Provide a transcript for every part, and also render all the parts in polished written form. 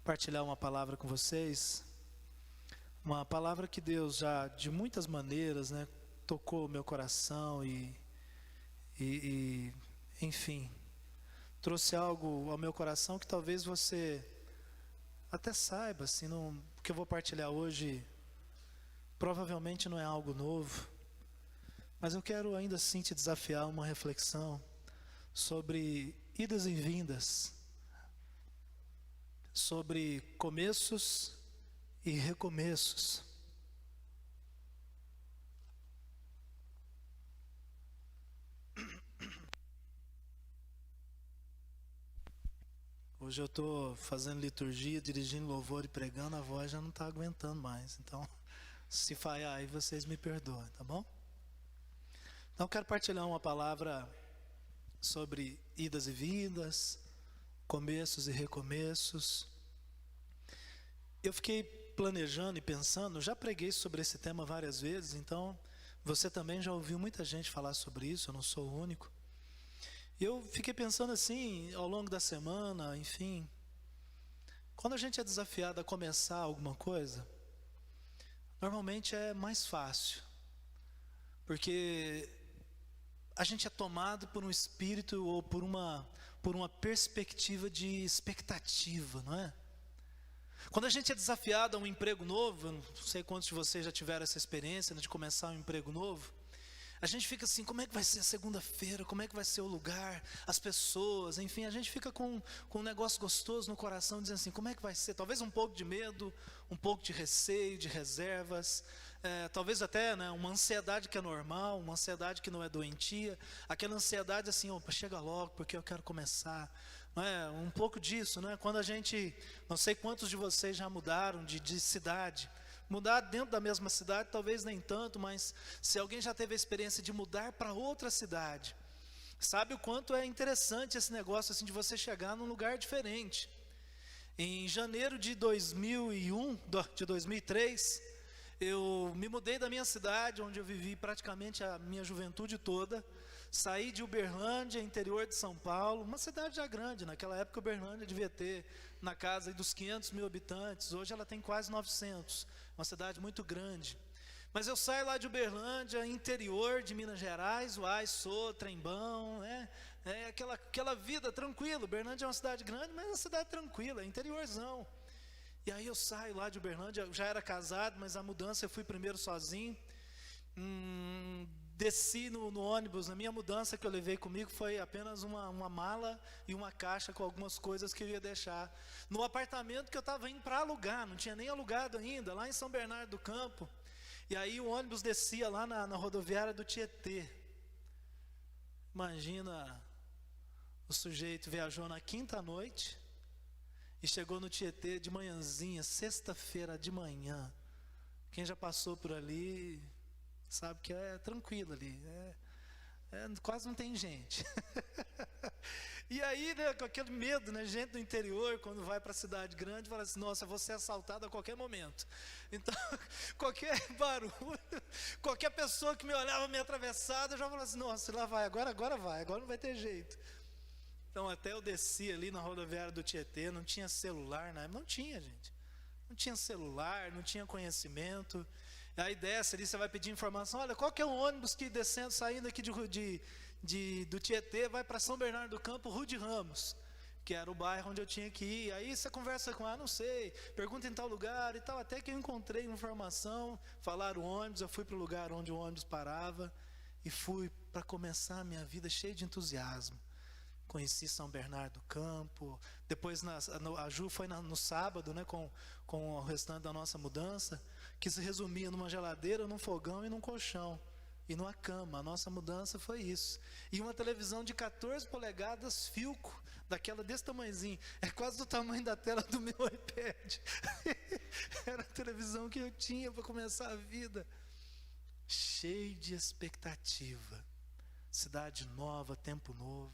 Compartilhar uma palavra com vocês, uma palavra que Deus já de muitas maneiras, tocou o meu coração e enfim, trouxe algo ao meu coração que talvez você até saiba, assim, o que eu vou partilhar hoje provavelmente não é algo novo, mas eu quero ainda assim te desafiar a uma reflexão sobre idas e vindas, sobre começos e recomeços. Hoje eu estou fazendo liturgia, dirigindo louvor e pregando, a voz já não está aguentando mais. Então, se falhar aí, vocês me perdoem, tá bom? Então, eu quero partilhar uma palavra sobre idas e vindas, começos e recomeços. Eu fiquei planejando e pensando, já preguei sobre esse tema várias vezes, então você também já ouviu muita gente falar sobre isso, eu não sou o único. E eu fiquei pensando assim, ao longo da semana, enfim, quando a gente é desafiado a começar alguma coisa, normalmente é mais fácil, porque a gente é tomado por um espírito ou por uma perspectiva de expectativa, não é? Quando a gente é desafiado a um emprego novo, eu não sei quantos de vocês já tiveram essa experiência, de começar um emprego novo, a gente fica assim, como é que vai ser a segunda-feira, como é que vai ser o lugar, as pessoas, enfim, a gente fica com um negócio gostoso no coração, dizendo assim, como é que vai ser? Talvez um pouco de medo, um pouco de receio, de reservas, talvez até uma ansiedade que é normal, uma ansiedade que não é doentia, aquela ansiedade assim, opa, chega logo porque eu quero começar, não é? Um pouco disso, não é? Quando a gente, não sei quantos de vocês já mudaram de cidade, mudar dentro da mesma cidade, talvez nem tanto, mas se alguém já teve a experiência de mudar para outra cidade, sabe o quanto é interessante esse negócio assim de você chegar num lugar diferente. Em janeiro de 2003, eu me mudei da minha cidade, onde eu vivi praticamente a minha juventude toda, saí de Uberlândia, interior de São Paulo, uma cidade já grande, naquela época Uberlândia devia ter na casa dos 500 mil habitantes, hoje ela tem quase 900, uma cidade muito grande. Mas eu saio lá de Uberlândia, interior de Minas Gerais, uai, sou, trembão, aquela vida tranquila. Uberlândia é uma cidade grande, mas é uma cidade tranquila, é interiorzão. E aí eu saio lá de Uberlândia, eu já era casado, mas a mudança eu fui primeiro sozinho. Desci no ônibus, na minha mudança que eu levei comigo foi apenas uma mala e uma caixa com algumas coisas que eu ia deixar no apartamento que eu estava indo para alugar, não tinha nem alugado ainda, lá em São Bernardo do Campo. E aí o ônibus descia lá na rodoviária do Tietê. Imagina, o sujeito viajou na quinta noite e chegou no Tietê de manhãzinha, sexta-feira de manhã. Quem já passou por ali sabe que é tranquilo ali, quase não tem gente. E aí, com aquele medo, gente do interior, quando vai para a cidade grande, fala assim, nossa, eu vou ser assaltado a qualquer momento. Então, qualquer barulho, qualquer pessoa que me olhava meio atravessada, eu já falava assim, nossa, lá vai, agora vai, agora não vai ter jeito. Então, até eu desci ali na rodoviária do Tietê, não tinha celular, não tinha, gente. Não tinha celular, não tinha conhecimento. Aí desce ali, você vai pedir informação, olha, qual que é o ônibus que descendo, saindo aqui do Tietê, vai para São Bernardo do Campo, Rude Ramos, que era o bairro onde eu tinha que ir. Aí você conversa com ela, não sei, pergunta em tal lugar e tal, até que eu encontrei informação, falaram o ônibus, eu fui para o lugar onde o ônibus parava, e fui para começar a minha vida cheio de entusiasmo. Conheci São Bernardo do Campo, depois a Ju foi no sábado, com o restante da nossa mudança, que se resumia numa geladeira, num fogão e num colchão, e numa cama. A nossa mudança foi isso. E uma televisão de 14 polegadas Philco, daquela desse tamanhozinho, é quase do tamanho da tela do meu iPad. Era a televisão que eu tinha para começar a vida, cheio de expectativa, cidade nova, tempo novo.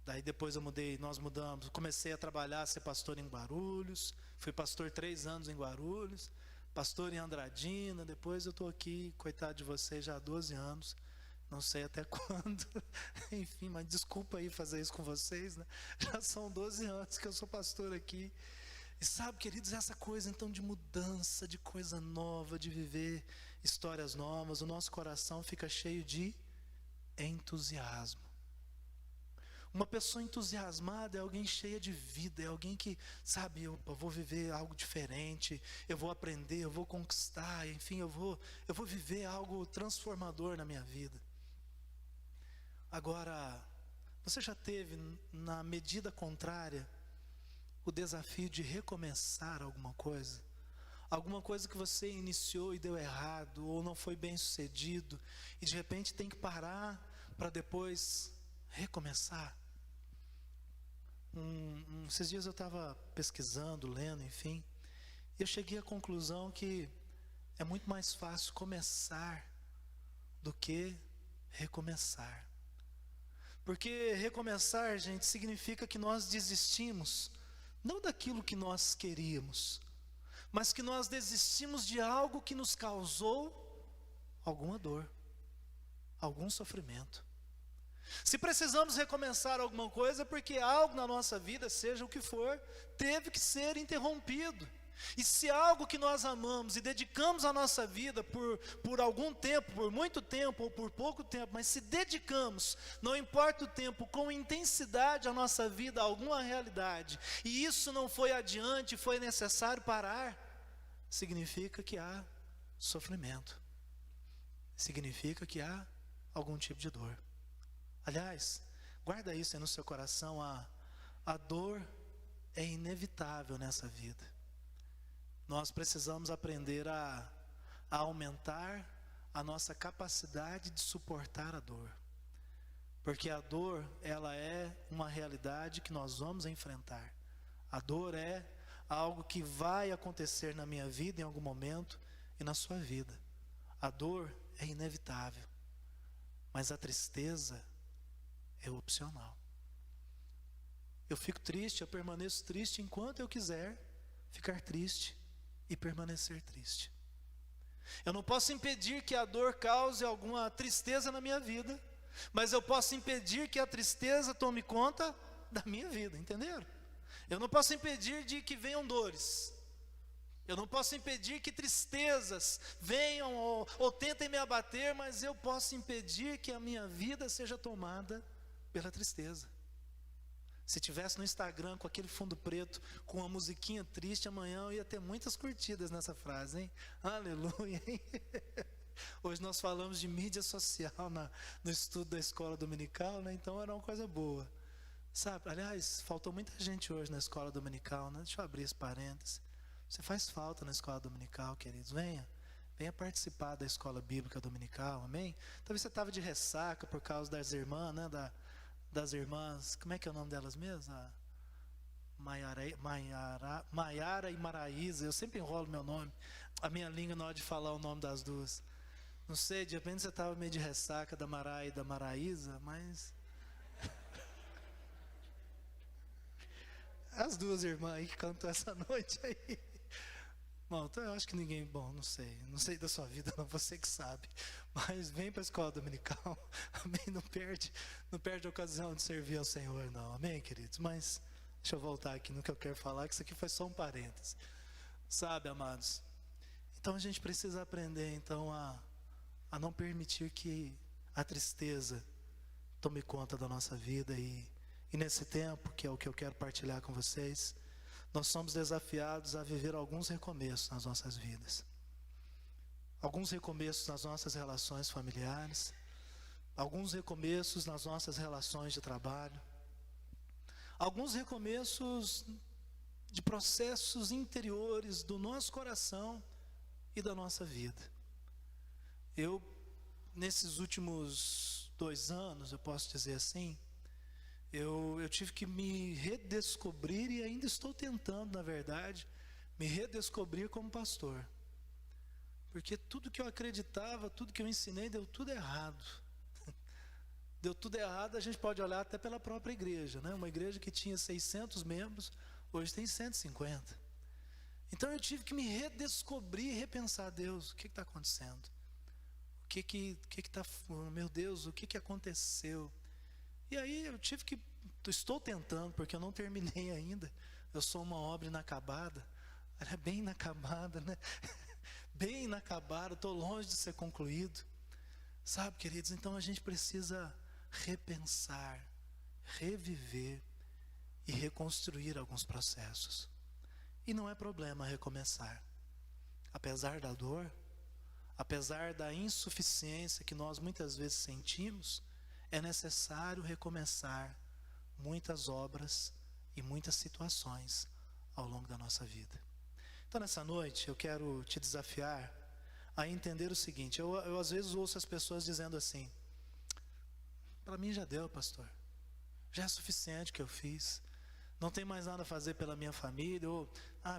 Daí depois nós mudamos, comecei a trabalhar, a ser pastor em Guarulhos, fui pastor 3 anos em Guarulhos, pastor em Andradina, depois eu estou aqui, coitado de vocês, já há 12 anos, não sei até quando, enfim, mas desculpa aí fazer isso com vocês, já são 12 anos que eu sou pastor aqui, E sabe, queridos, essa coisa então de mudança, de coisa nova, de viver histórias novas, o nosso coração fica cheio de entusiasmo. Uma pessoa entusiasmada é alguém cheia de vida, é alguém que, sabe, eu vou viver algo diferente, eu vou aprender, eu vou conquistar, enfim, eu vou viver algo transformador na minha vida. Agora, você já teve, na medida contrária, o desafio de recomeçar alguma coisa? Alguma coisa que você iniciou e deu errado, ou não foi bem sucedido, e de repente tem que parar para depois recomeçar? Esses dias eu estava pesquisando, lendo, enfim, e eu cheguei à conclusão que é muito mais fácil começar do que recomeçar. Porque recomeçar, gente, significa que nós desistimos, não daquilo que nós queríamos, mas que nós desistimos de algo que nos causou alguma dor, algum sofrimento. Se precisamos recomeçar alguma coisa, é porque algo na nossa vida, seja o que for, teve que ser interrompido. E se algo que nós amamos e dedicamos a nossa vida por algum tempo, por muito tempo ou por pouco tempo, mas se dedicamos, não importa o tempo, com intensidade a nossa vida a alguma realidade, e isso não foi adiante, foi necessário parar, significa que há sofrimento, significa que há algum tipo de dor. Aliás, guarda isso aí no seu coração, a dor é inevitável nessa vida. Nós precisamos aprender a aumentar a nossa capacidade de suportar a dor. Porque a dor, ela é uma realidade que nós vamos enfrentar. A dor é algo que vai acontecer na minha vida em algum momento e na sua vida. A dor é inevitável, mas a tristeza é opcional. Eu fico triste, eu permaneço triste enquanto eu quiser ficar triste e permanecer triste. Eu não posso impedir que a dor cause alguma tristeza na minha vida, mas eu posso impedir que a tristeza tome conta da minha vida, entenderam? Eu não posso impedir de que venham dores. Eu não posso impedir que tristezas venham ou tentem me abater, mas eu posso impedir que a minha vida seja tomada pela tristeza. Se tivesse no Instagram com aquele fundo preto, com uma musiquinha triste, amanhã eu ia ter muitas curtidas nessa frase, hein? Aleluia, hein? Hoje nós falamos de mídia social no estudo da escola dominical, né? Então era uma coisa boa. Sabe, aliás, faltou muita gente hoje na escola dominical, né? Deixa eu abrir esse parênteses. Você faz falta na escola dominical, queridos, venha participar da escola bíblica dominical, amém? Talvez você estava de ressaca por causa das irmãs, né? Das irmãs, como é que é o nome delas mesmo? A Maiara e Maraísa, eu sempre enrolo meu nome, a minha língua na hora de falar o nome das duas. Não sei, de repente você estava meio de ressaca da Mara e da Maraísa, mas as duas irmãs aí que cantam essa noite aí. Bom, então eu acho que ninguém, não sei da sua vida, não, você que sabe, mas vem para a escola dominical, amém, não perde a ocasião de servir ao Senhor, não, amém, queridos? Mas, deixa eu voltar aqui no que eu quero falar, que isso aqui foi só um parêntese, sabe, amados? Então a gente precisa aprender, então, a não permitir que a tristeza tome conta da nossa vida, e nesse tempo, que é o que eu quero partilhar com vocês, nós somos desafiados a viver alguns recomeços nas nossas vidas. Alguns recomeços nas nossas relações familiares, alguns recomeços nas nossas relações de trabalho, alguns recomeços de processos interiores do nosso coração e da nossa vida. Eu, nesses últimos 2 anos, eu posso dizer assim, eu tive que me redescobrir, e ainda estou tentando, na verdade, me redescobrir como pastor. Porque tudo que eu acreditava, tudo que eu ensinei, deu tudo errado. Deu tudo errado, a gente pode olhar até pela própria igreja, né? Uma igreja que tinha 600 membros, hoje tem 150. Então eu tive que me redescobrir e repensar, Deus, o que está acontecendo? O que está, meu Deus, o que aconteceu? E aí eu estou tentando, porque eu não terminei ainda, eu sou uma obra inacabada. Ela é bem inacabada, né? Bem inacabada, estou longe de ser concluído. Sabe, queridos, então a gente precisa repensar, reviver e reconstruir alguns processos. E não é problema recomeçar. Apesar da dor, apesar da insuficiência que nós muitas vezes sentimos, é necessário recomeçar muitas obras e muitas situações ao longo da nossa vida. Então nessa noite eu quero te desafiar a entender o seguinte. Eu às vezes ouço as pessoas dizendo assim: para mim já deu, pastor, já é suficiente o que eu fiz, não tem mais nada a fazer pela minha família. Ou,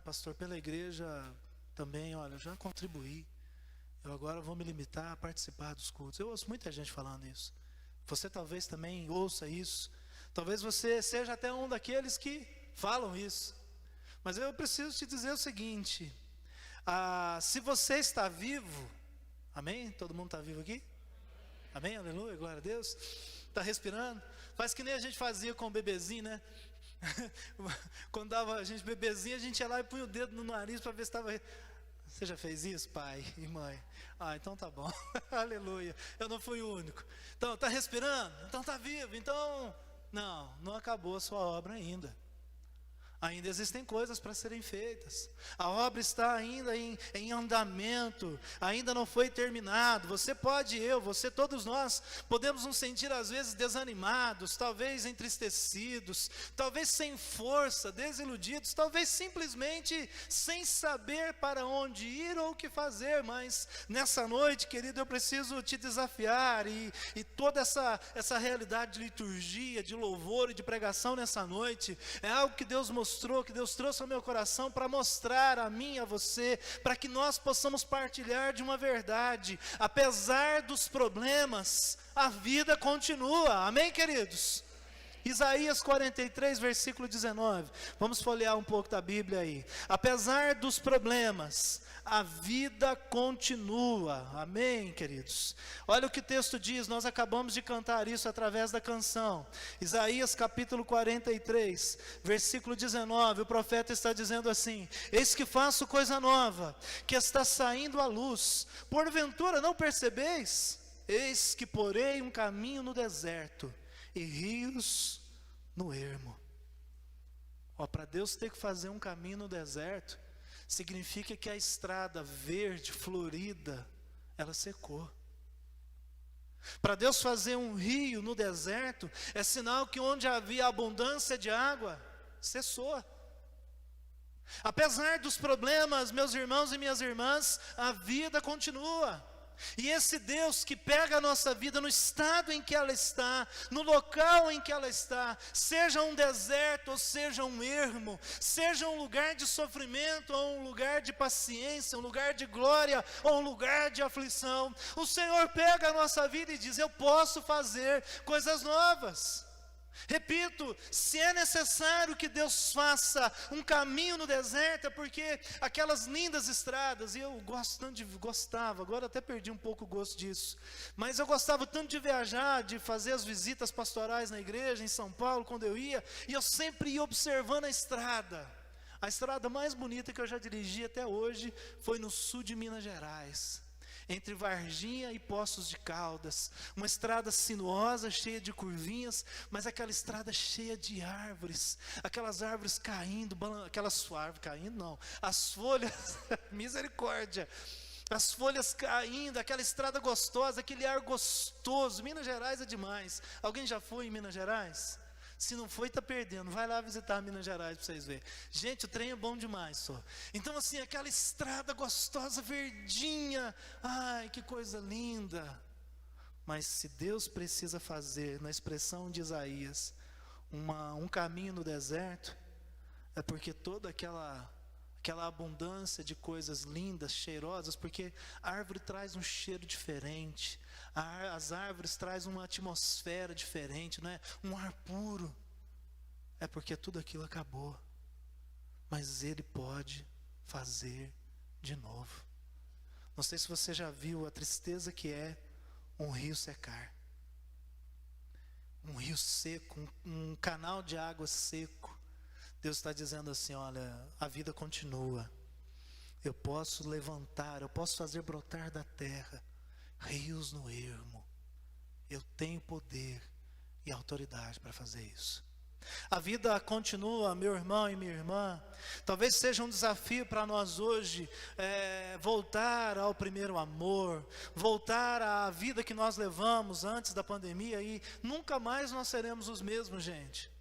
pastor, pela igreja também, olha, eu já contribuí, eu agora vou me limitar a participar dos cultos. Eu ouço muita gente falando isso. Você talvez também ouça isso. Talvez você seja até um daqueles que falam isso. Mas eu preciso te dizer o seguinte: se você está vivo, amém? Todo mundo está vivo aqui? Amém? Aleluia, glória a Deus. Está respirando? Faz que nem a gente fazia com o bebezinho, né? Quando dava a gente bebezinho, a gente ia lá e punha o dedo no nariz para ver se estava... Você já fez isso, pai e mãe? Então tá bom. Aleluia, eu não fui o único. Então, está respirando? Então está vivo. Então, não acabou a sua obra ainda. Ainda existem coisas para serem feitas. A obra está ainda em andamento, ainda não foi terminado. Você, todos nós, podemos nos sentir às vezes desanimados, talvez entristecidos, talvez sem força, desiludidos, talvez simplesmente sem saber para onde ir ou o que fazer. Mas nessa noite, querido, eu preciso te desafiar, e toda essa realidade de liturgia, de louvor e de pregação nessa noite, é algo que Deus mostrou, que Deus trouxe ao meu coração para mostrar a mim e a você, para que nós possamos partilhar de uma verdade. Apesar dos problemas, a vida continua. Amém, queridos? Isaías 43, versículo 19. Vamos folhear um pouco da Bíblia aí. Apesar dos problemas, a vida continua. Amém, queridos? Olha o que o texto diz. Nós acabamos de cantar isso através da canção. Isaías capítulo 43, versículo 19. O profeta está dizendo assim: eis que faço coisa nova, que está saindo à luz. Porventura não percebeis? Eis que porei um caminho no deserto e rios no ermo. Para Deus ter que fazer um caminho no deserto, significa que a estrada verde, florida, ela secou. Para Deus fazer um rio no deserto, é sinal que onde havia abundância de água, cessou. Apesar dos problemas, meus irmãos e minhas irmãs, a vida continua. E esse Deus que pega a nossa vida no estado em que ela está, no local em que ela está, seja um deserto ou seja um ermo, seja um lugar de sofrimento ou um lugar de paciência, um lugar de glória ou um lugar de aflição, o Senhor pega a nossa vida e diz: eu posso fazer coisas novas. Repito, se é necessário que Deus faça um caminho no deserto, é porque aquelas lindas estradas, e eu gostava, agora até perdi um pouco o gosto disso, mas eu gostava tanto de viajar, de fazer as visitas pastorais na igreja, em São Paulo, quando eu ia, e eu sempre ia observando a estrada mais bonita que eu já dirigi até hoje, foi no sul de Minas Gerais, entre Varginha e Poços de Caldas, uma estrada sinuosa, cheia de curvinhas, mas aquela estrada cheia de árvores, aquelas árvores caindo, as folhas, misericórdia, as folhas caindo, aquela estrada gostosa, aquele ar gostoso. Minas Gerais é demais. Alguém já foi em Minas Gerais? Se não foi, está perdendo. Vai lá visitar Minas Gerais para vocês verem. Gente, o trem é bom demais só. Então assim, aquela estrada gostosa, verdinha. Ai, que coisa linda. Mas se Deus precisa fazer, na expressão de Isaías, um caminho no deserto, é porque toda aquela abundância de coisas lindas, cheirosas, porque a árvore traz um cheiro diferente, as árvores trazem uma atmosfera diferente, não é? Um ar puro, é porque tudo aquilo acabou, mas Ele pode fazer de novo. Não sei se você já viu a tristeza que é um rio secar, um rio seco, um canal de água seco. Deus está dizendo assim: olha, a vida continua. Eu posso levantar, eu posso fazer brotar da terra rios no ermo. Eu tenho poder e autoridade para fazer isso. A vida continua, meu irmão e minha irmã. Talvez seja um desafio para nós hoje voltar ao primeiro amor, voltar à vida que nós levamos antes da pandemia, e nunca mais nós seremos os mesmos, gente.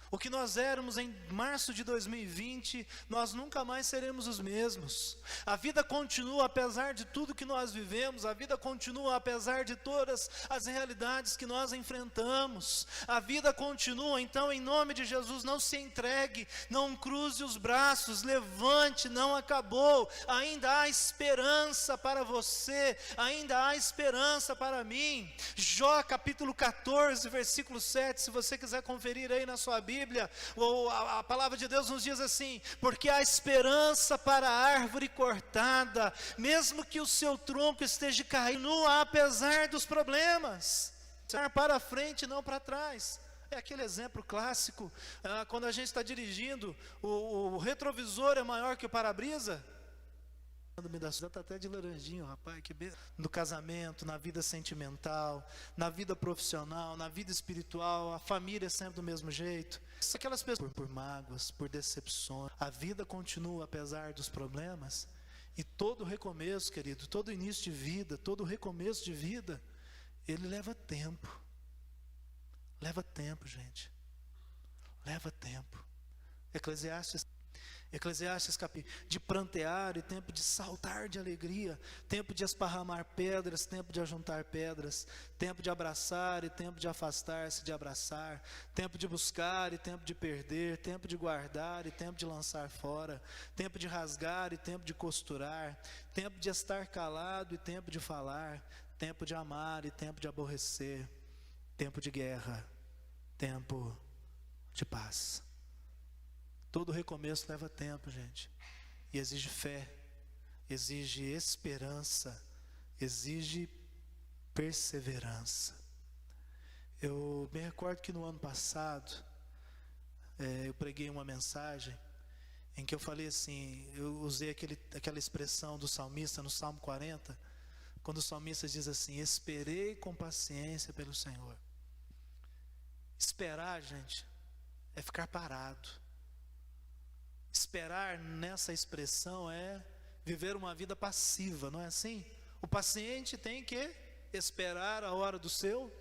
O que nós éramos em março de 2020, nós nunca mais seremos os mesmos. A vida continua apesar de tudo que nós vivemos, a vida continua apesar de todas as realidades que nós enfrentamos. A vida continua, então, em nome de Jesus, não se entregue, não cruze os braços, levante, não acabou. Ainda há esperança para você, ainda há esperança para mim. Jó capítulo 14, versículo 7, se você quiser conferir aí na sua Bíblia, a palavra de Deus nos diz assim: porque há esperança para a árvore cortada, mesmo que o seu tronco esteja caído, apesar dos problemas, para frente, não para trás. É aquele exemplo clássico, quando a gente está dirigindo, o retrovisor é maior que o para-brisa. Está até de laranjinho, rapaz, que no casamento, na vida sentimental, na vida profissional, na vida espiritual, a família é sempre do mesmo jeito. Aquelas pessoas por mágoas, por decepções, a vida continua apesar dos problemas. E todo recomeço, querido, todo início de vida, todo recomeço de vida, ele leva tempo. Leva tempo, gente. Leva tempo. Eclesiastes capítulo de prantear e tempo de saltar de alegria, tempo de esparramar pedras, tempo de ajuntar pedras, tempo de abraçar e tempo de afastar-se de abraçar, tempo de buscar e tempo de perder, tempo de guardar e tempo de lançar fora, tempo de rasgar e tempo de costurar, tempo de estar calado e tempo de falar, tempo de amar e tempo de aborrecer, tempo de guerra, tempo de paz. Todo recomeço leva tempo, gente, e exige fé, exige esperança, exige perseverança. Eu me recordo que no ano passado, eu preguei uma mensagem em que eu falei assim, eu usei aquela expressão do salmista no Salmo 40, quando o salmista diz assim: esperei com paciência pelo Senhor. Esperar, gente, é ficar parado. Esperar nessa expressão é viver uma vida passiva, não é assim? O paciente tem que esperar a hora do seu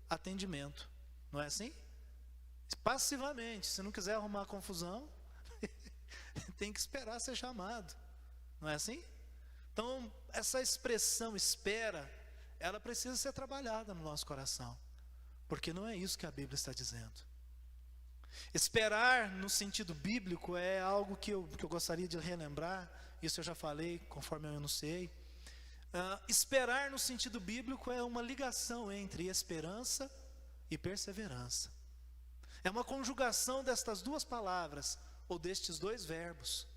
atendimento, não é assim? Passivamente, se não quiser arrumar confusão, tem que esperar ser chamado, não é assim? Então, essa expressão espera, ela precisa ser trabalhada no nosso coração, porque não é isso que a Bíblia está dizendo. Esperar no sentido bíblico é algo que eu gostaria de relembrar. Isso eu já falei, conforme eu enunciei. Esperar no sentido bíblico é uma ligação entre esperança e perseverança. É uma conjugação destas duas palavras, ou destes dois verbos.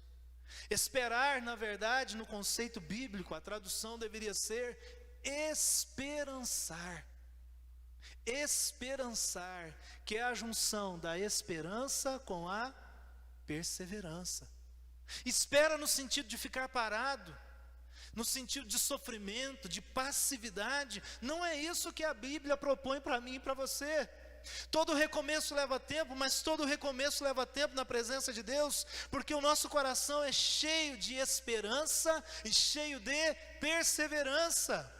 Esperar, na verdade, no conceito bíblico, a tradução deveria ser esperançar. Esperançar, que é a junção da esperança com a perseverança. Espera no sentido de ficar parado, no sentido de sofrimento, de passividade. Não é isso que a Bíblia propõe para mim e para você. Todo recomeço leva tempo, mas todo recomeço leva tempo na presença de Deus, porque o nosso coração é cheio de esperança e cheio de perseverança.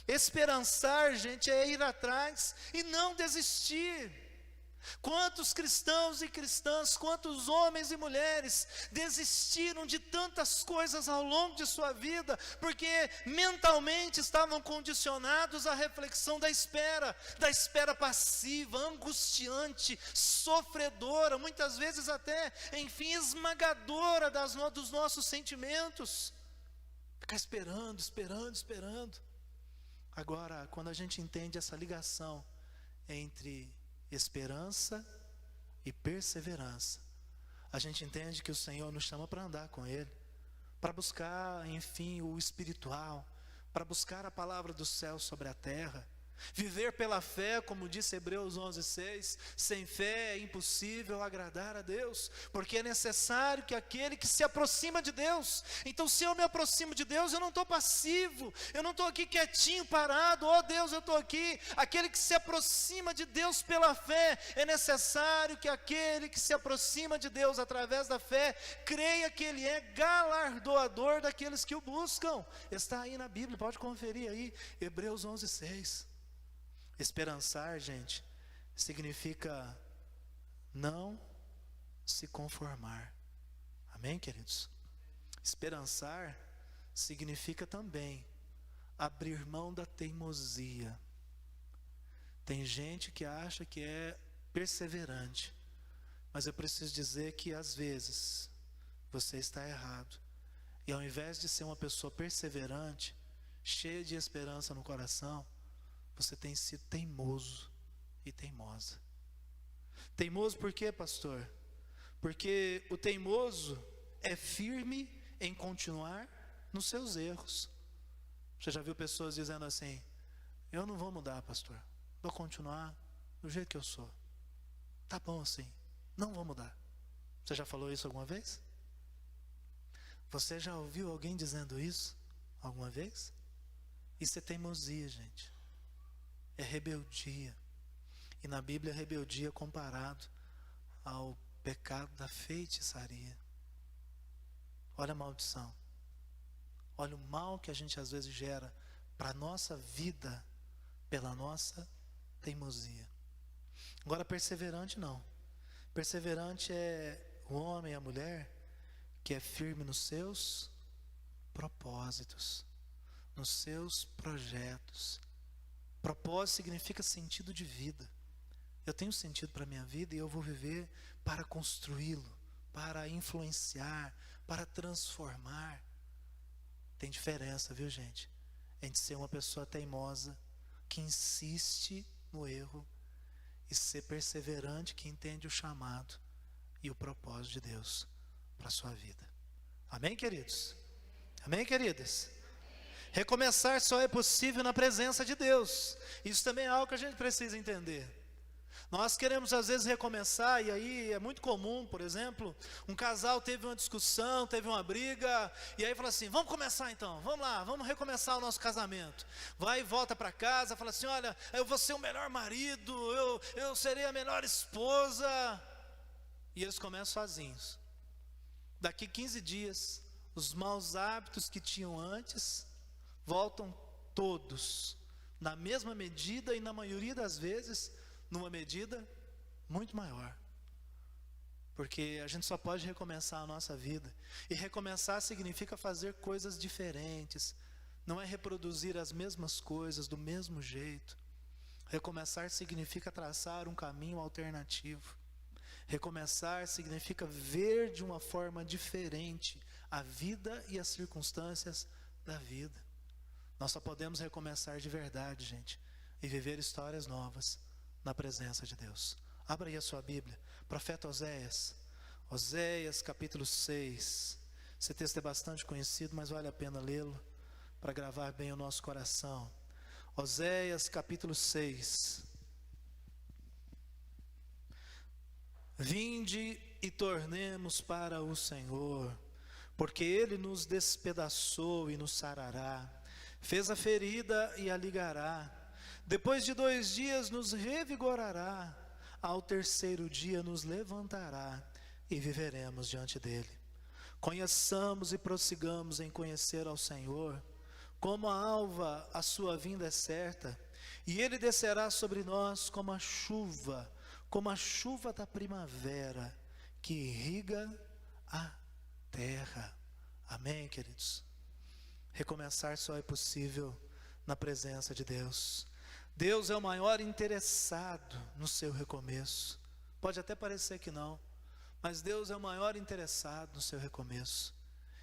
Esperançar, gente, é ir atrás e não desistir. Quantos cristãos e cristãs, quantos homens e mulheres desistiram de tantas coisas ao longo de sua vida, porque mentalmente estavam condicionados à reflexão da espera passiva, angustiante, sofredora, muitas vezes até, enfim, esmagadora dos nossos sentimentos. Ficar esperando. Agora, quando a gente entende essa ligação entre esperança e perseverança, a gente entende que o Senhor nos chama para andar com Ele, para buscar, enfim, o espiritual, para buscar a palavra do céu sobre a terra, Viver pela fé, como disse Hebreus 11:6, sem fé é impossível agradar a Deus, porque é necessário que aquele que se aproxima de Deus, então se eu me aproximo de Deus, eu não estou passivo, eu não estou aqui quietinho, parado, oh Deus, eu estou aqui. Aquele que se aproxima de Deus pela fé, é necessário que aquele que se aproxima de Deus através da fé, creia que Ele é galardoador daqueles que o buscam. Está aí na Bíblia, pode conferir aí, Hebreus 11:6. Esperançar, gente, significa não se conformar. Amém, queridos? Esperançar significa também abrir mão da teimosia. Tem gente que acha que é perseverante, mas eu preciso dizer que às vezes você está errado. E ao invés de ser uma pessoa perseverante, cheia de esperança no coração, você tem sido teimoso e teimosa. Teimoso por quê, pastor? Porque o teimoso é firme em continuar nos seus erros. Você já viu pessoas dizendo assim: eu não vou mudar, pastor, vou continuar do jeito que eu sou. Tá bom assim, não vou mudar. Você já falou isso alguma vez? Você já ouviu alguém dizendo isso alguma vez? Isso é teimosia, gente. É rebeldia. E na Bíblia, rebeldia é comparado ao pecado da feitiçaria. Olha a maldição. Olha o mal que a gente às vezes gera para a nossa vida pela nossa teimosia. Agora, perseverante não. Perseverante é o homem e a mulher que é firme nos seus propósitos, nos seus projetos. Propósito significa sentido de vida. Eu tenho sentido para a minha vida e eu vou viver para construí-lo, para influenciar, para transformar. Tem diferença, viu, gente? Entre ser uma pessoa teimosa, que insiste no erro, e ser perseverante, que entende o chamado e o propósito de Deus para a sua vida. Amém, queridos? Amém, queridas? Recomeçar só é possível na presença de Deus. Isso também é algo que a gente precisa entender. Nós queremos às vezes recomeçar, e aí é muito comum, por exemplo, um casal teve uma discussão, teve uma briga, e aí fala assim: vamos começar então, vamos lá, vamos recomeçar o nosso casamento. Vai e volta para casa, fala assim: olha, eu vou ser o melhor marido, eu serei a melhor esposa. E eles começam sozinhos. Daqui 15 dias, os maus hábitos que tinham antes voltam todos, na mesma medida e na maioria das vezes, numa medida muito maior. Porque a gente só pode recomeçar a nossa vida. E recomeçar significa fazer coisas diferentes. Não é reproduzir as mesmas coisas do mesmo jeito. Recomeçar significa traçar um caminho alternativo. Recomeçar significa ver de uma forma diferente a vida e as circunstâncias da vida. Nós só podemos recomeçar de verdade, gente, e viver histórias novas na presença de Deus. Abra aí a sua Bíblia, profeta Oséias, Oséias capítulo 6. Esse texto é bastante conhecido, mas vale a pena lê-lo para gravar bem o nosso coração. Oséias capítulo 6. Vinde e tornemos para o Senhor, porque Ele nos despedaçou e nos sarará, fez a ferida e a ligará. Depois de 2 dias nos revigorará, ao 3º dia nos levantará e viveremos diante dele. Conheçamos e prossigamos em conhecer ao Senhor. Como a alva, a sua vinda é certa, e ele descerá sobre nós como a chuva da primavera, que irriga a terra. Amém, queridos? Recomeçar só é possível na presença de Deus. Deus é o maior interessado no seu recomeço. Pode até parecer que não, mas Deus é o maior interessado no seu recomeço.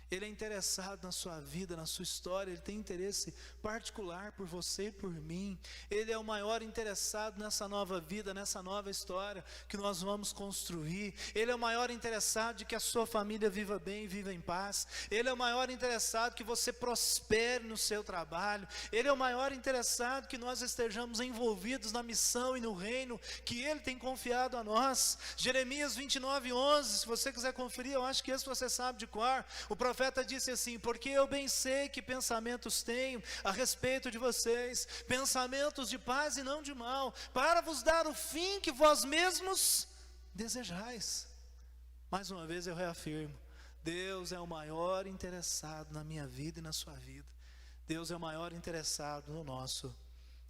Ele é interessado na sua vida, na sua história. Ele tem interesse particular por você e por mim. Ele é o maior interessado nessa nova vida, nessa nova história que nós vamos construir. Ele é o maior interessado de que a sua família viva bem, viva em paz. Ele é o maior interessado que você prospere no seu trabalho. Ele é o maior interessado que nós estejamos envolvidos na missão e no reino que Ele tem confiado a nós. Jeremias 29:11, se você quiser conferir, eu acho que esse você sabe de cor. O profeta disse assim: porque eu bem sei que pensamentos tenho a respeito de vocês, pensamentos de paz e não de mal, para vos dar o fim que vós mesmos desejais. Mais uma vez eu reafirmo, Deus é o maior interessado na minha vida e na sua vida. Deus é o maior interessado no nosso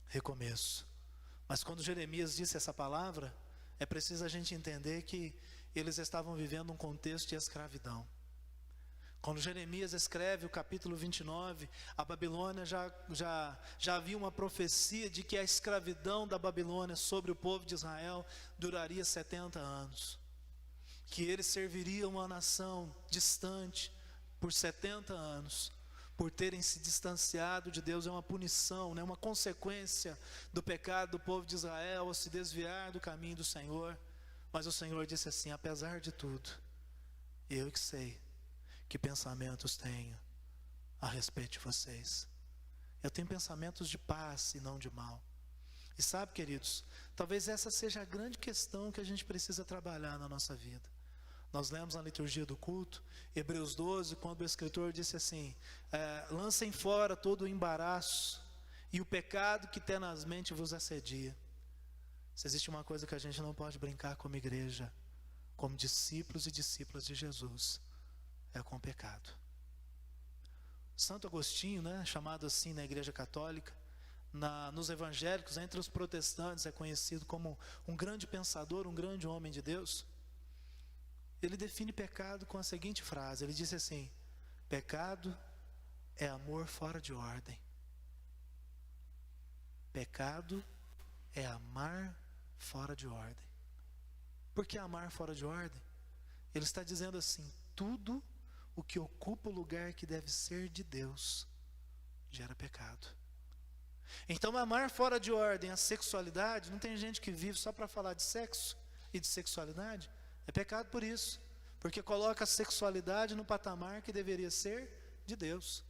recomeço. Mas quando Jeremias disse essa palavra, é preciso a gente entender que eles estavam vivendo um contexto de escravidão. Quando Jeremias escreve o capítulo 29, a Babilônia já havia uma profecia de que a escravidão da Babilônia sobre o povo de Israel duraria 70 anos. Que eles serviriam uma nação distante por 70 anos. Por terem se distanciado de Deus, é uma punição, né? Uma consequência do pecado do povo de Israel ao se desviar do caminho do Senhor. Mas o Senhor disse assim: apesar de tudo, eu que sei que pensamentos tenho a respeito de vocês. Eu tenho pensamentos de paz e não de mal. E sabe, queridos, talvez essa seja a grande questão que a gente precisa trabalhar na nossa vida. Nós lemos na liturgia do culto, Hebreus 12, quando o escritor disse assim: lancem fora todo o embaraço e o pecado que tenazmente vos assedia. Se existe uma coisa que a gente não pode brincar como igreja, como discípulos e discípulas de Jesus, é com o pecado. Santo Agostinho, né, chamado assim na igreja católica, nos evangélicos, entre os protestantes, é conhecido como um grande pensador, um grande homem de Deus. Ele define pecado com a seguinte frase, ele disse assim: pecado é amor fora de ordem. Pecado é amar fora de ordem. Por que amar fora de ordem? Ele está dizendo assim: tudo o que ocupa o lugar que deve ser de Deus gera pecado. Então, amar fora de ordem a sexualidade, não tem gente que vive só para falar de sexo e de sexualidade, é pecado por isso, porque coloca a sexualidade no patamar que deveria ser de Deus.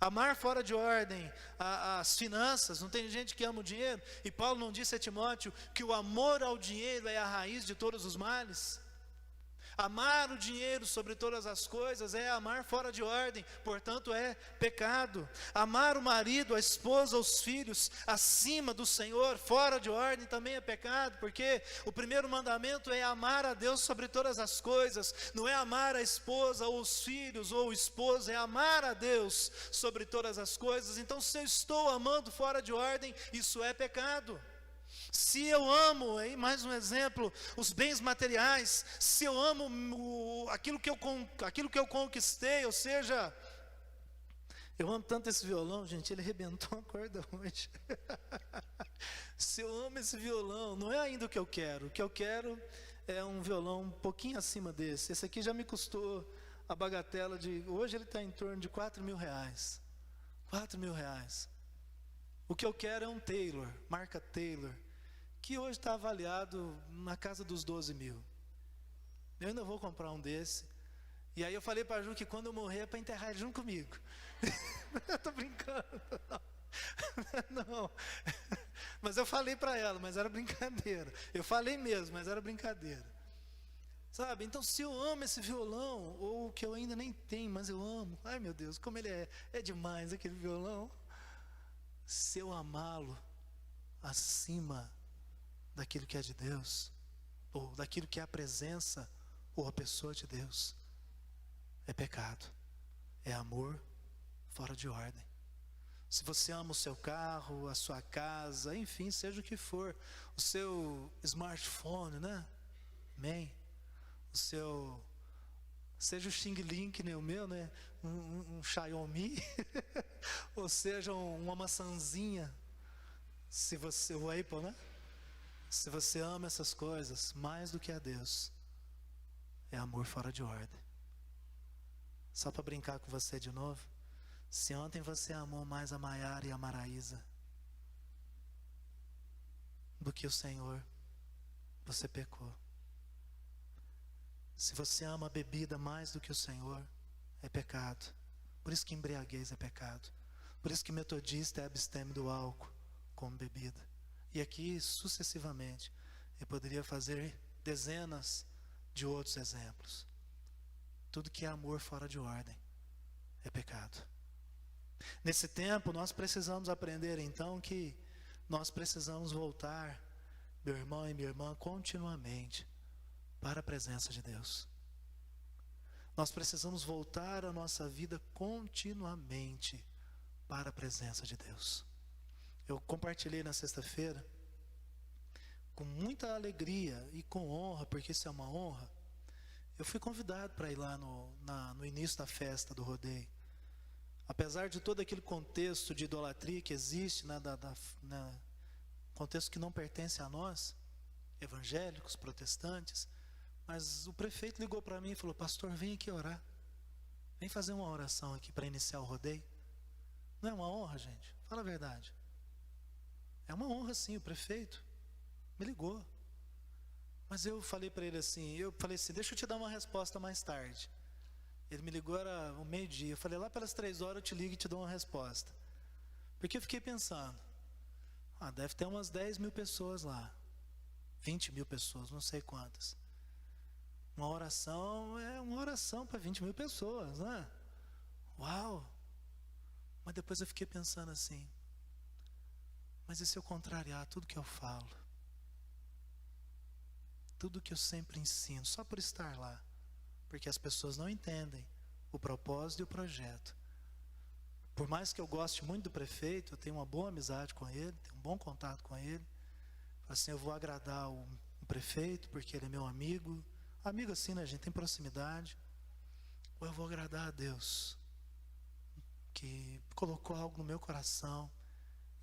Amar fora de ordem as finanças, não tem gente que ama o dinheiro, e Paulo não disse a Timóteo que o amor ao dinheiro é a raiz de todos os males? Amar o dinheiro sobre todas as coisas é amar fora de ordem, portanto é pecado. Amar o marido, a esposa, os filhos acima do Senhor, fora de ordem, também é pecado, porque o primeiro mandamento é amar a Deus sobre todas as coisas, não é amar a esposa ou os filhos ou o esposo, é amar a Deus sobre todas as coisas. Então, se eu estou amando fora de ordem, isso é pecado. Se eu amo, aí mais um exemplo, os bens materiais, se eu amo aquilo que eu conquistei, ou seja, eu amo tanto esse violão, gente, ele arrebentou a corda hoje. Se eu amo esse violão, não é ainda o que eu quero é um violão um pouquinho acima desse. Esse aqui já me custou a bagatela hoje ele está em torno de R$4.000. R$4.000. O que eu quero é um Taylor, marca Taylor, que hoje está avaliado na casa dos 12.000. Eu ainda vou comprar um desse. E aí eu falei para a Ju que quando eu morrer é para enterrar ele junto comigo. Eu estou brincando. Não. Mas eu falei para ela, mas era brincadeira. Eu falei mesmo, mas era brincadeira. Sabe, então se eu amo esse violão, ou que eu ainda nem tenho, mas eu amo. Ai meu Deus, como ele é demais aquele violão. Se eu amá-lo acima daquilo que é de Deus, ou daquilo que é a presença ou a pessoa de Deus, é pecado, é amor fora de ordem. Se você ama o seu carro, a sua casa, enfim, seja o que for, o seu smartphone, né? Amém? Seja o Xing Ling, que nem o meu, né? Um Xiaomi, ou seja, uma maçãzinha, o Apple, né? Se você ama essas coisas mais do que a Deus, é amor fora de ordem. Só para brincar com você de novo. Se ontem você amou mais a Maiara e a Maraísa do que o Senhor, você pecou. Se você ama a bebida mais do que o Senhor, é pecado. Por isso que embriaguez é pecado. Por isso que metodista é absteme do álcool como bebida. E aqui, sucessivamente, eu poderia fazer dezenas de outros exemplos. Tudo que é amor fora de ordem é pecado. Nesse tempo, nós precisamos aprender, então, que nós precisamos voltar, meu irmão e minha irmã, continuamente para a presença de Deus. Nós precisamos voltar a nossa vida continuamente para a presença de Deus. Eu compartilhei na sexta-feira, com muita alegria e com honra, porque isso é uma honra. Eu fui convidado para ir lá no início da festa do rodeio. Apesar de todo aquele contexto de idolatria que existe, contexto que não pertence a nós, evangélicos, protestantes, mas o prefeito ligou para mim e falou: pastor, vem aqui orar. Vem fazer uma oração aqui para iniciar o rodeio. Não é uma honra, gente? Fala a verdade. É uma honra sim, o prefeito me ligou. Mas eu falei para ele assim, deixa eu te dar uma resposta mais tarde. Ele me ligou, era o meio-dia. Eu falei, lá pelas 3 horas eu te ligo e te dou uma resposta. Porque eu fiquei pensando, deve ter umas 10 mil pessoas lá. 20 mil pessoas, não sei quantas. Uma oração é uma oração para 20 mil pessoas, né? Uau! Mas depois eu fiquei pensando assim, mas e se eu contrariar tudo que eu falo? Tudo que eu sempre ensino, só por estar lá? Porque as pessoas não entendem o propósito e o projeto. Por mais que eu goste muito do prefeito, eu tenho uma boa amizade com ele, tenho um bom contato com ele. Assim, eu vou agradar o prefeito porque ele é meu amigo. Amigo assim, né, a gente tem proximidade. Ou eu vou agradar a Deus, que colocou algo no meu coração.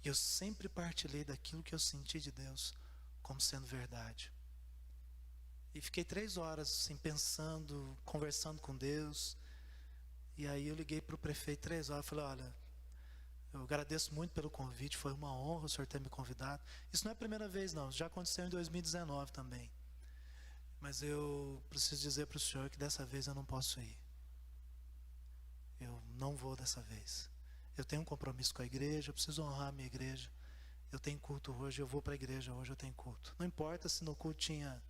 E eu sempre partilhei daquilo que eu senti de Deus como sendo verdade. E fiquei 3 horas assim, pensando, conversando com Deus. E aí eu liguei para o prefeito 3 horas e falei, olha, eu agradeço muito pelo convite, foi uma honra o senhor ter me convidado. Isso não é a primeira vez não, já aconteceu em 2019 também. Mas eu preciso dizer para o senhor que dessa vez eu não posso ir. Eu não vou dessa vez. Eu tenho um compromisso com a igreja, eu preciso honrar a minha igreja. Eu tenho culto hoje, eu vou para a igreja hoje, eu tenho culto. Não importa se no culto tinha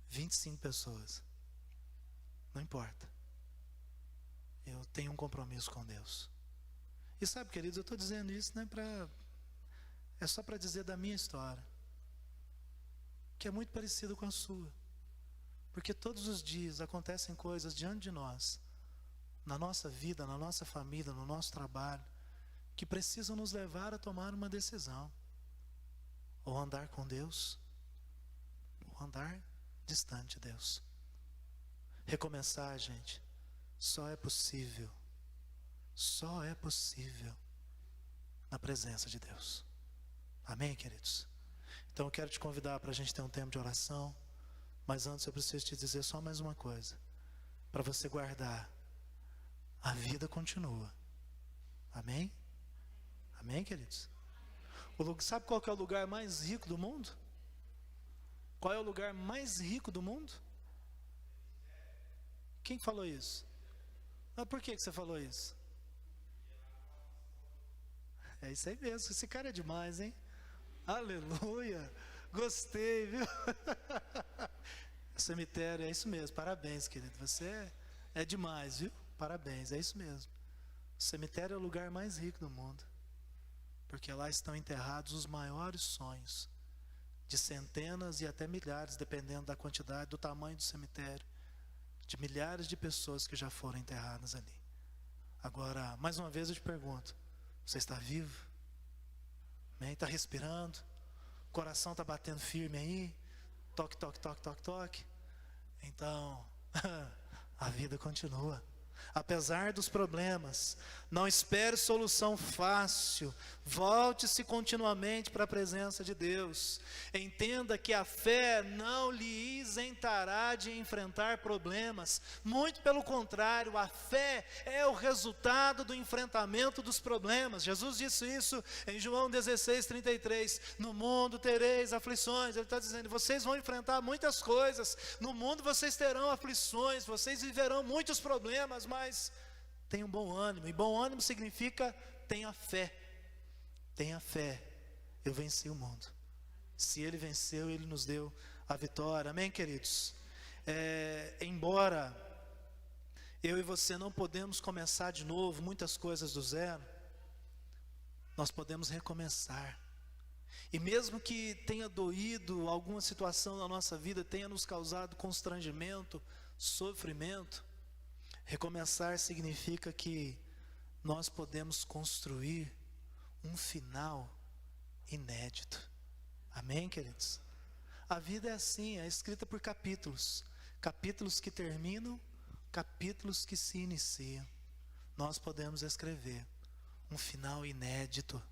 25 pessoas. Não importa. Eu tenho um compromisso com Deus. E sabe, queridos, eu estou dizendo isso é só para dizer da minha história, que é muito parecida com a sua. Porque todos os dias acontecem coisas diante de nós, na nossa vida, na nossa família, no nosso trabalho, que precisam nos levar a tomar uma decisão. Ou andar com Deus, ou andar distante de Deus. Recomeçar, gente, só é possível na presença de Deus. Amém, queridos? Então eu quero te convidar para a gente ter um tempo de oração. Mas antes eu preciso te dizer só mais uma coisa. Para você guardar, a vida continua. Amém? Amém, queridos? Sabe qual que é o lugar mais rico do mundo? Qual é o lugar mais rico do mundo? Quem falou isso? Mas por que você falou isso? É isso aí mesmo, esse cara é demais, hein? Aleluia! Gostei, viu? Cemitério, é isso mesmo, parabéns, querido. Você é demais, viu? Parabéns, é isso mesmo. O cemitério é o lugar mais rico do mundo, porque lá estão enterrados os maiores sonhos, de centenas e até milhares, dependendo da quantidade, do tamanho do cemitério, de milhares de pessoas que já foram enterradas ali. Agora, mais uma vez eu te pergunto, você está vivo? Está respirando? O coração está batendo firme aí? Toque, toque, toque, toque, toque. Então, a vida continua. apesar dos problemas. Não espere solução fácil. Volte-se continuamente para a presença de Deus. Entenda que a fé não lhe isentará de enfrentar problemas. Muito pelo contrário, a fé é o resultado do enfrentamento dos problemas. Jesus disse isso em João 16:33. No mundo tereis aflições. Ele está dizendo, vocês vão enfrentar muitas coisas. No mundo vocês terão aflições, vocês viverão muitos problemas, mas tenham bom ânimo. E bom ânimo significa tenha fé. Tenha fé. Eu venci o mundo. Se Ele venceu, Ele nos deu a vitória. Amém, queridos? Embora eu e você não podemos começar de novo muitas coisas do zero, nós podemos recomeçar. E mesmo que tenha doído alguma situação na nossa vida, tenha nos causado constrangimento, sofrimento, recomeçar significa que nós podemos construir um final inédito. Amém, queridos? A vida é assim, é escrita por capítulos. Capítulos que terminam, capítulos que se iniciam. Nós podemos escrever um final inédito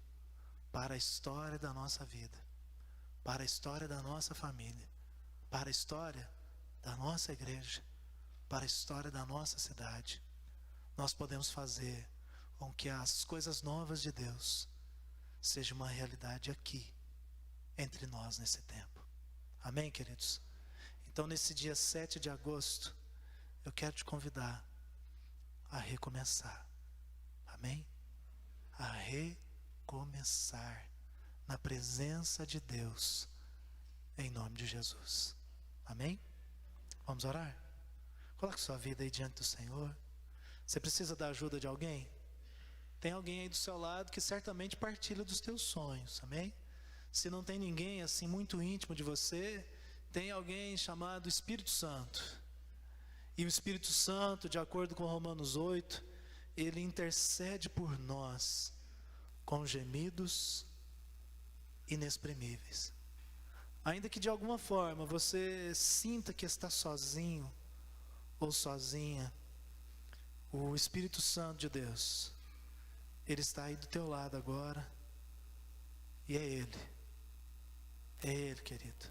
para a história da nossa vida, para a história da nossa família, para a história da nossa igreja, para a história da nossa cidade. Nós podemos fazer com que as coisas novas de Deus sejam uma realidade aqui, entre nós nesse tempo. Amém, queridos? Então, nesse dia 7 de agosto, eu quero te convidar a recomeçar. Amém? A recomeçar na presença de Deus, em nome de Jesus. Amém? Vamos orar? Coloque sua vida aí diante do Senhor. Você precisa da ajuda de alguém? Tem alguém aí do seu lado que certamente partilha dos teus sonhos, amém? Se não tem ninguém assim muito íntimo de você, tem alguém chamado Espírito Santo. E o Espírito Santo, de acordo com Romanos 8, ele intercede por nós com gemidos inexprimíveis. Ainda que de alguma forma você sinta que está sozinho ou sozinha, o Espírito Santo de Deus, Ele está aí do teu lado agora. E é Ele, querido.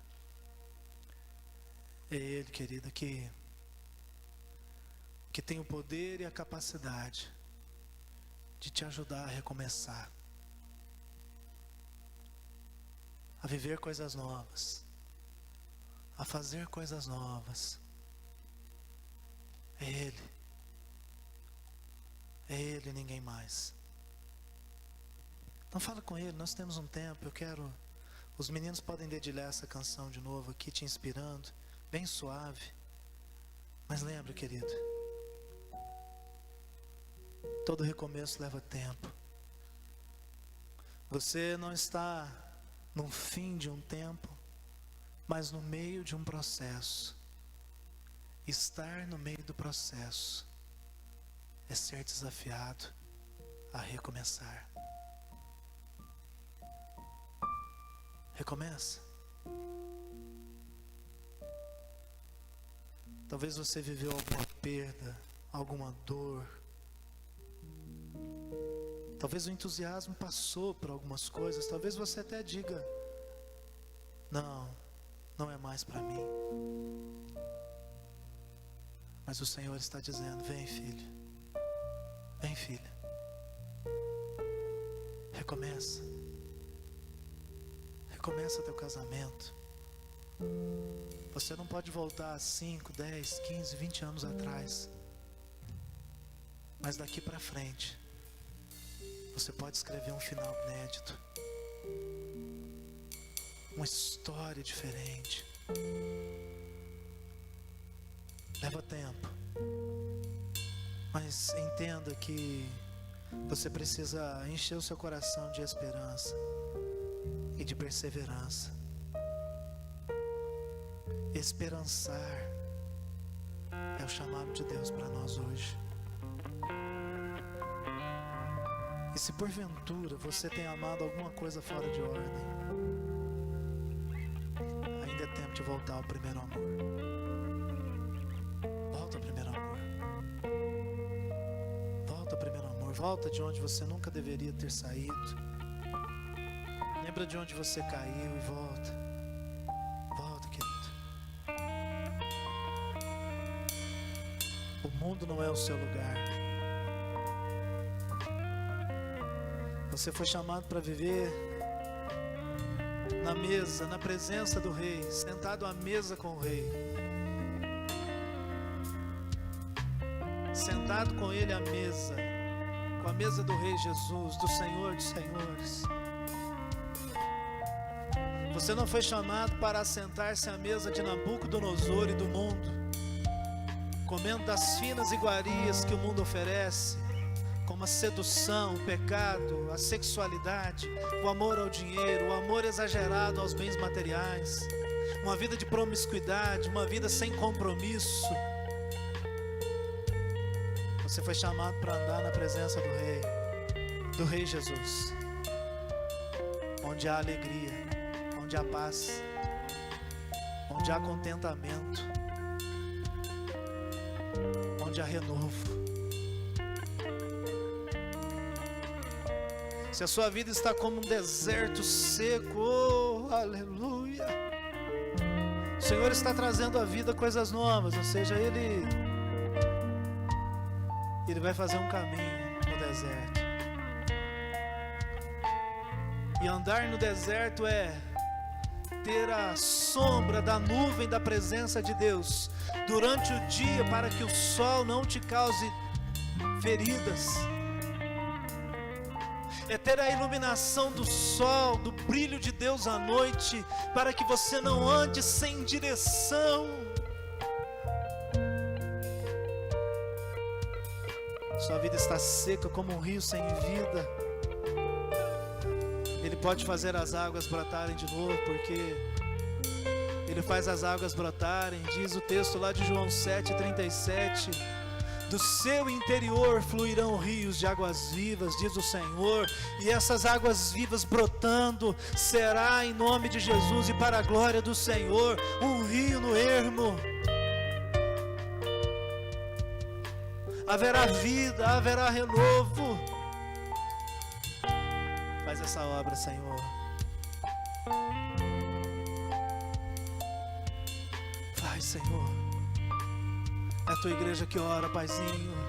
É Ele, querida, que tem o poder e a capacidade de te ajudar a recomeçar, a viver coisas novas, a fazer coisas novas. É Ele, ninguém mais. Então fala com Ele, nós temos um tempo, os meninos podem dedilhar essa canção de novo aqui, te inspirando, bem suave. Mas lembra, querido, todo recomeço leva tempo. Você não está no fim de um tempo, mas no meio de um processo. Estar no meio do processo é ser desafiado a recomeçar. Recomeça. Talvez você viveu alguma perda, alguma dor. Talvez o entusiasmo passou por algumas coisas. Talvez você até diga: não é mais para mim. Mas o Senhor está dizendo: vem, filho, vem, filha, recomeça teu casamento. Você não pode voltar 5, 10, 15, 20 anos atrás, mas daqui para frente você pode escrever um final inédito, uma história diferente. Leva tempo, mas entenda que você precisa encher o seu coração de esperança e de perseverança. Esperançar é o chamado de Deus para nós hoje. E se porventura você tem amado alguma coisa fora de ordem, ainda é tempo de voltar ao primeiro amor. Volta ao primeiro amor. Senhor. Volta de onde você nunca deveria ter saído. Lembra de onde você caiu e volta. Volta, querido. O mundo não é o seu lugar. Você foi chamado para viver na mesa, na presença do Rei, sentado à mesa com o Rei, sentado com Ele à mesa, com a mesa do Rei Jesus, do Senhor dos Senhores. Você não foi chamado para assentar-se à mesa de Nabucodonosor e do mundo, comendo das finas iguarias que o mundo oferece, como a sedução, o pecado, a sexualidade, o amor ao dinheiro, o amor exagerado aos bens materiais, uma vida de promiscuidade, uma vida sem compromisso. Você foi chamado para andar na presença do Rei Jesus, onde há alegria, onde há paz, onde há contentamento, onde há renovo. Se a sua vida está como um deserto seco, oh, aleluia, o Senhor está trazendo à vida coisas novas, ou seja, Ele vai fazer um caminho no deserto. E andar no deserto é ter a sombra da nuvem da presença de Deus durante o dia, para que o sol não te cause feridas. É ter a iluminação do sol, do brilho de Deus à noite, para que você não ande sem direção. Sua vida está seca como um rio sem vida. Ele pode fazer as águas brotarem de novo, porque Ele faz as águas brotarem. Diz o texto lá de João 7,37: do seu interior fluirão rios de águas vivas, diz o Senhor. E essas águas vivas brotando será em nome de Jesus e para a glória do Senhor, um rio no ermo. Haverá vida, haverá renovo. Faz essa obra, Senhor. Faz, Senhor. É a tua igreja que ora, Paizinho.